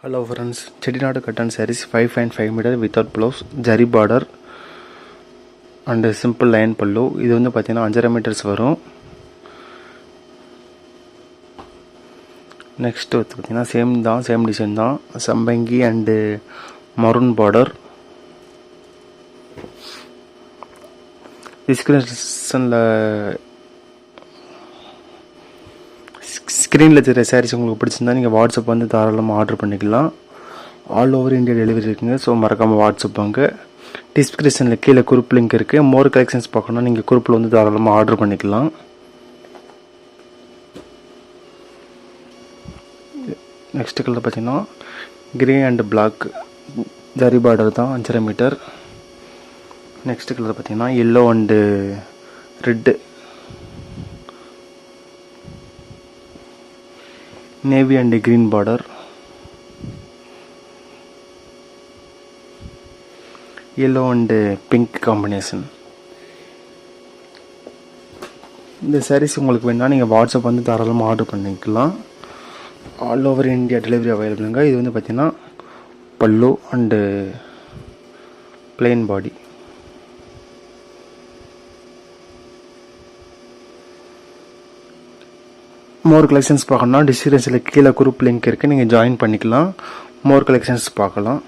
Hello friends, Chettinad cotton sarees 5.5 meter without blouse, jari border and simple line pallu. இது வந்து பார்த்தீங்கன்னா 5.5 meters வரும். Next வந்து பார்த்தீங்கன்னா சேம் டிசைன் தான், சம்பங்கி அண்ட் மரூன் பார்டர். டிஸ்கிரிப்ஷனில் ஸ்க்ரீனில் தெரிய சாரீஸ் உங்களுக்கு பிடிச்சிருந்தா நீங்கள் வாட்ஸ்அப் வந்து தாராளமாக ஆர்டர் பண்ணிக்கலாம். ஆல் ஓவர் இந்தியா டெலிவரி இருக்குங்க. ஸோ மறக்காமல் வாட்ஸ்அப் வாங்க. டிஸ்கிரிப்ஷனில் கீழே குரூப் லிங்க் இருக்குது. மோர் கலெக்ஷன்ஸ் பார்க்கணுன்னா நீங்கள் குரூப்பில் வந்து தாராளமாக ஆர்டர் பண்ணிக்கலாம். நெக்ஸ்ட் கலர் பார்த்தீங்கன்னா grey and black zari border தான், 5.5 மீட்டர். நெக்ஸ்ட் கலர் பார்த்தீங்கன்னா yellow and red, navy and green border, yellow and pink combination. இந்த சாரீஸ் உங்களுக்கு வேணால் நீங்கள் வாட்ஸ்அப் வந்து தாராளமாக ஆர்டர் பண்ணிக்கலாம். ஆல் ஓவர் இந்தியா டெலிவரி அவைலபிளுங்க. இது வந்து பார்த்திங்கன்னா பல்லு and plain body. More collections பார்க்கணுன்னா டிஸ்கிரிப்ஷனில் கீழே குரூப் லிங்க் இருக்குது, நீங்கள் ஜாயின் பண்ணிக்கலாம். மோர் கலெக்ஷன்ஸ் பார்க்கலாம்.